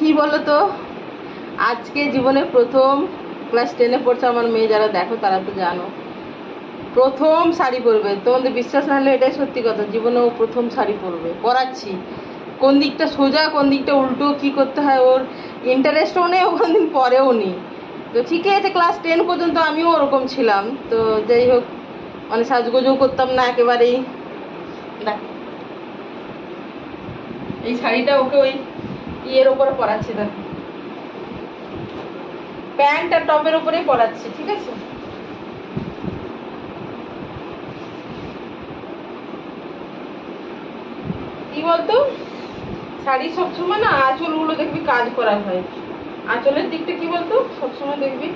কি বলো তো, আজকে জীবনে প্রথম ক্লাস 10-এ পড়ছে আমার মেয়ে, যারা দেখো তারা তো জানো, প্রথম শাড়ি পরবে। তোমাদের বিশ্বাস না হলে এটাই সত্যি কথা, জীবনে ও প্রথম শাড়ি পরবে। পরাচ্ছি, কোন দিকটা সোজা কোন দিকটা উল্টো কি করতে হয় ওর ইন্টারেস্টও নেই, ও কোনদিন পরেও নি। তো ঠিকই আছে, ক্লাস 10 পর্যন্ত আমিও ওরকম ছিলাম। তো যাই হোক, মানে সাজগোজও করতাম না একেবারেই। দেখ এই শাড়িটা ওকে ওই ইয়ের ওপরে পরাচ্ছি, দেখো প্যান্ট আর টপের উপরেই পরাচ্ছি, ঠিক আছে। কি বলতো, শাড়ি সবসময় না আঁচলগুলো দেখবি কাজ করা হয়, আঁচলের দিকটা কি বলতো সবসময় দেখবি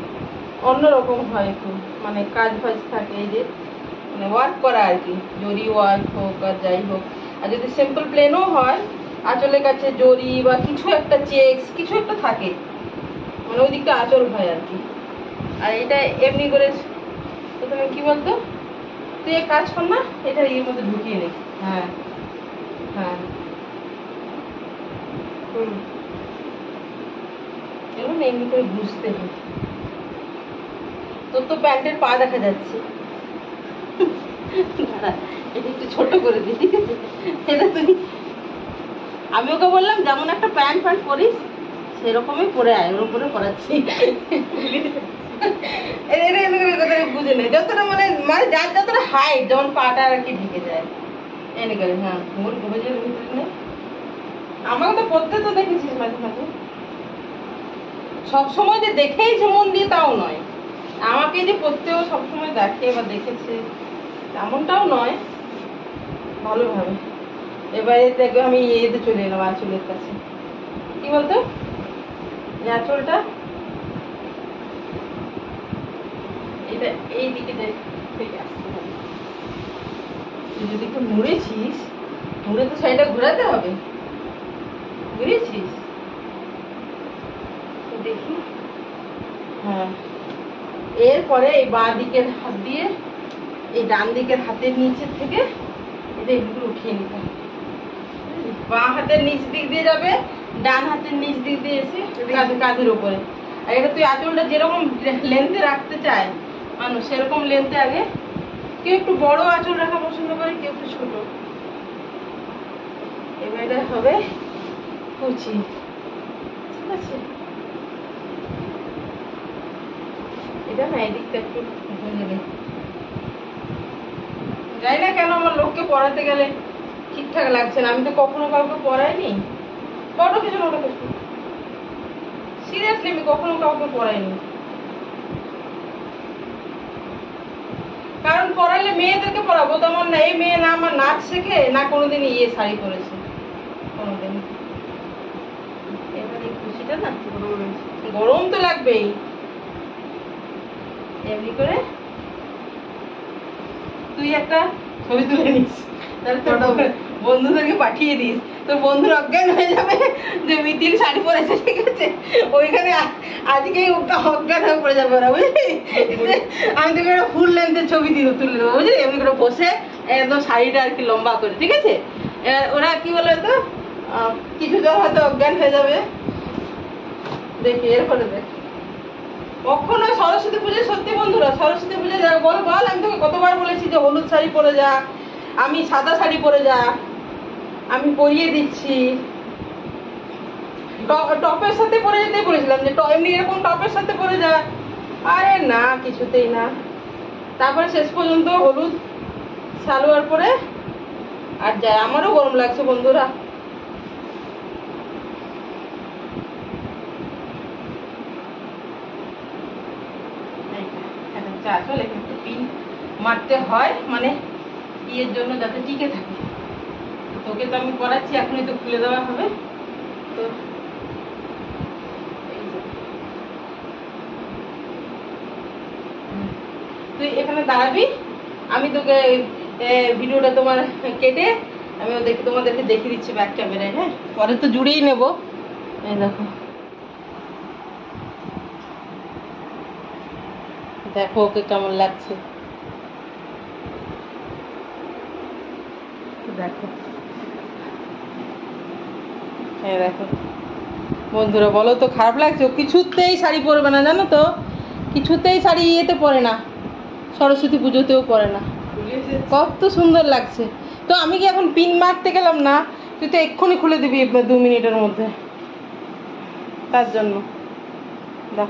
অন্যরকম হয় একটু, মানে কাজ ফাজ থাকে, এই যে মানে ওয়ার্ক করা আর কি, জরি ওয়ার্ক হোক আর যাই হোক। আর যদি সিম্পল প্লেনও হয়, আঁচলের কাছে জরি বা কিছু একটা চেক্স কিছু একটা থাকে, মানে ওই দিকটা আঁচল হয় আর কি। আর এটা এমনি করে প্রথমে কি বলতো, তুই এক কাজ কর না, এটা এর মধ্যে ঢুকিয়ে নে। হ্যাঁ হ্যাঁ এরকম এমনি করে বুঝতে হবে। তোর তো প্যান্টের পা দেখা যাচ্ছে, দাঁড়া এটা একটু ছোট করে দিই, ঠিক আছে। এটা তুই, আমি ওকে বললাম যেমন একটা প্যান্ট ফ্যান্ট পরিস সেরকমই পরে আয়, ওর উপরে পরাচ্ছি। বুঝে নেই যতটা মানে মানে যার যতটা হাইট, যেমন পাটা আর কি ঢেকে যায় এনে করে। হ্যাঁ ঘুমোর ঘুমেজের ভিতরে নেই, আমাকে তো পড়তে তো দেখেছিস মাঝে মাঝে, সবসময় যে দেখেইছে মন দিয়ে তাও নয়, আমাকে যে পড়তেও সবসময় দেখে বা দেখেছে তেমনটাও নয়, ভালোভাবে। এবারে দেখবে আমি ইয়েতে চলে এলাম আঁচলের কাছে, কি বলতো আঁচলটা এটা এই দিকে থেকে আসতে হবে। তুই যদি একটু মুড়েছিস, মুড়ে তো শাড়িটা ঘোরাতে হবে, ঘুরিয়েছিস দেখি। হ্যাঁ এরপরে এই বাঁ দিকের হাত দিয়ে এই ডান দিকের হাতের নিচের থেকে এটা এগুলো উঠিয়ে নিতে হবে। বাঁ হাতের নিচ দিক দিয়ে যাবে, ডান হাতের নিচ দিক দিয়ে এসে কাঁধের উপরে। আর এটা তুই আঁচলটা যেরকম লেন্থে রাখতে চায় মানুষ, সেরকম লেন্থে আগে, কেউ একটু বড় আঁচল রাখা পছন্দ করে, কেউ একটু ছোট। এবার এটা হবে কুচি, ঠিক আছে। এটা না এদিকটা একটু ভেঙে নে, যাই না কেন আমার লোককে পড়াতে গেলে ঠিকঠাক লাগছে না, আমি তো কখনো কাউকে পড়াইনি, বড় কিছু বড় কিছু সিরিয়াসলি আমি কখনো কাউকে পড়াইনি। কারণ পড়ালে মেয়েদেরকে পড়াবো তেমন না, এই মেয়ে না আমার নাচ শেখে না কোনোদিন ইয়ে শাড়ি পরেছে কোনোদিন। এবার এই খুশিটা না গরম তো লাগবেই, এমনি করে তুই একটা ছবি তুলে নিস, তাহলে তোর বন্ধুদেরকে পাঠিয়ে দিস, তোর বন্ধুর অজ্ঞান হয়ে যাবে যে মিতিল শাড়ি পরেছে, ঠিক আছে। ওইখানে আজকেই অজ্ঞান হয়ে পড়ে যাবে ওরা, বুঝলি। আমি তোকে একটা ফুল লেন্থের ছবি তুলে দেবো, বুঝলি, এমনি করে বসে একদম শাড়িটা আর কি লম্বা করে, ঠিক আছে। ওরা কি বলে তো কিছু জন হয়তো অজ্ঞান হয়ে যাবে, দেখি এরপরে দেখ। কখনো সরস্বতী পুজো, সত্যি বন্ধুরা সরস্বতী পুজো বল বল, আমি তোকে কতবার বলেছি যে হলুদ শাড়ি পরে যা, আমি সাদা শাড়ি পরে যা, আমি পরিয়ে দিচ্ছি। টপের সাথে পরে যেতেই বলেছিলাম যে এমনি এরকম টপের সাথে পরে যা, আরে না কিছুতেই না। তারপরে শেষ পর্যন্ত হলুদ সালোয়ার পরে আর যায়। আমারও গরম লাগছে বন্ধুরা, আসলে একটু পিন মারতে হয়, মানে ইয়ের জন্য যাতে টিকে থাকে। তোকে তো আমি পড়াচ্ছি, এখনই তো খুলে দেওয়া হবে। তো তুই এখানে দাঁড়াবি, আমি তোকে ভিডিওটা তোমার কেটে আমি তোমাদেরকে দেখিয়ে দিচ্ছি ব্যাক ক্যামেরায়। হ্যাঁ পরে তো জুড়েই নেব। এই দেখো, দেখো ওকে কেমন লাগছে, দেখো, হ্যাঁ দেখো বন্ধুরা বলো তো, খারাপ লাগছে? ও কিছুতেই শাড়ি পরবে না, জানো তো, কিছুতেই শাড়ি ইয়েতে পরে না, সরস্বতী পুজোতেও পরে না। কত সুন্দর লাগছে। তো আমি কি এখন পিন মারতে গেলাম না, তুই তো এক্ষুনি খুলে দিবি 2 মিনিটের মধ্যে, তার জন্য দেখ।